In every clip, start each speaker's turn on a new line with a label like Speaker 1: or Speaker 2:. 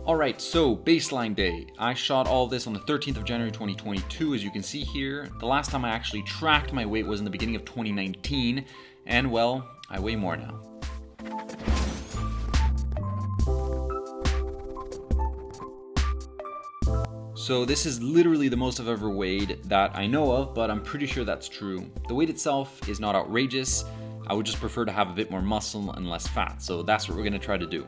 Speaker 1: Alright, so baseline day. I shot all this on the 13th of January 2022, as you can see here. The last time I actually tracked my weight was in the beginning of 2019, and well, I weigh more now. So this is literally the most I've ever weighed that I know of, but I'm pretty sure that's true. The weight itself is not outrageous. I would just prefer to have a bit more muscle and less fat, so that's what we're gonna try to do.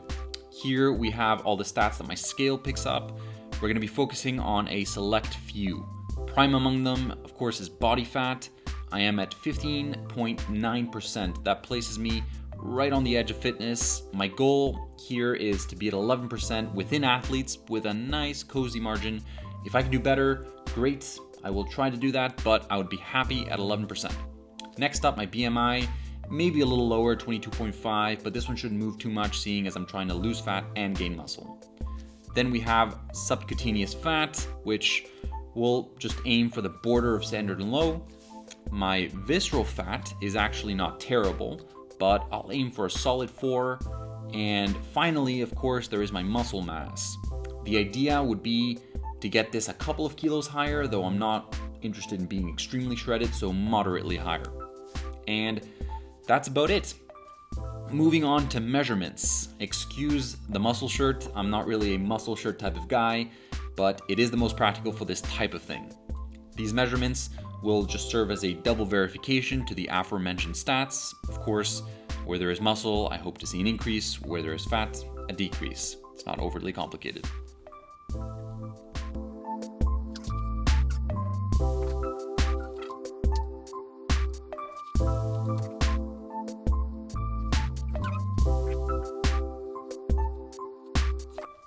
Speaker 1: Here we have all the stats that my scale picks up. We're gonna be focusing on a select few. Prime among them, of course, is body fat. I am at 15.9%. That places me right on the edge of fitness. My goal here is to be at 11% within athletes with a nice cozy margin. If I can do better, great. I will try to do that, but I would be happy at 11%. Next up, my BMI, maybe a little lower, 22.5, but this one shouldn't move too much seeing as I'm trying to lose fat and gain muscle. Then we have subcutaneous fat, which will just aim for the border of standard and low. My visceral fat is actually not terrible, but I'll aim for a solid 4. And finally, of course, there is my muscle mass. The idea would be to get this a couple of kilos higher, though I'm not interested in being extremely shredded, so moderately higher. And that's about it. Moving on to measurements. Excuse the muscle shirt. I'm not really a muscle shirt type of guy, but it is the most practical for this type of thing. These measurements will just serve as a double verification to the aforementioned stats. Of course, where there is muscle, I hope to see an increase. Where there is fat, a decrease. It's not overly complicated.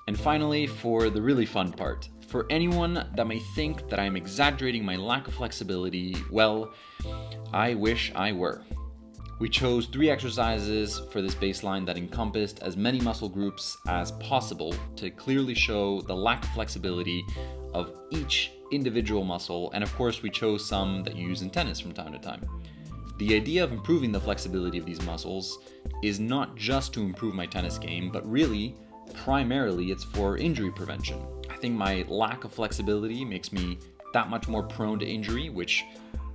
Speaker 1: And finally, for the really fun part. For anyone that may think that I'm exaggerating my lack of flexibility, well, I wish I were. We chose 3 exercises for this baseline that encompassed as many muscle groups as possible to clearly show the lack of flexibility of each individual muscle, and of course we chose some that you use in tennis from time to time. The idea of improving the flexibility of these muscles is not just to improve my tennis game, but really, primarily it's for injury prevention. I think my lack of flexibility makes me that much more prone to injury, which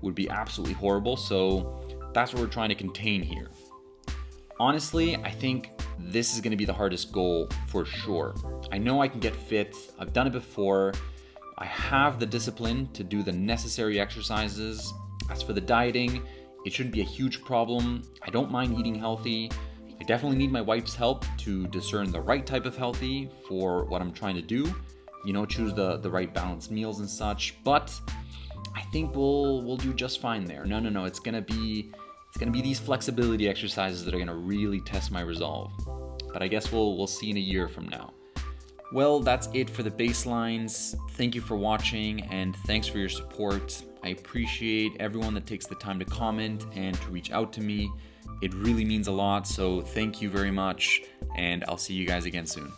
Speaker 1: would be absolutely horrible, so that's what we're trying to contain here. Honestly, I think this is going to be the hardest goal for sure. I know I can get fit, I've done it before, I have the discipline to do the necessary exercises. As for the dieting, it shouldn't be a huge problem. I don't mind eating healthy. I definitely need my wife's help to discern the right type of healthy for what I'm trying to do. Choose the right balanced meals and such. But I think we'll do just fine there. No. It's gonna be these flexibility exercises that are gonna really test my resolve. But I guess we'll see in a year from now. Well, that's it for the baselines. Thank you for watching and thanks for your support. I appreciate everyone that takes the time to comment and to reach out to me. It really means a lot, so thank you very much, and I'll see you guys again soon.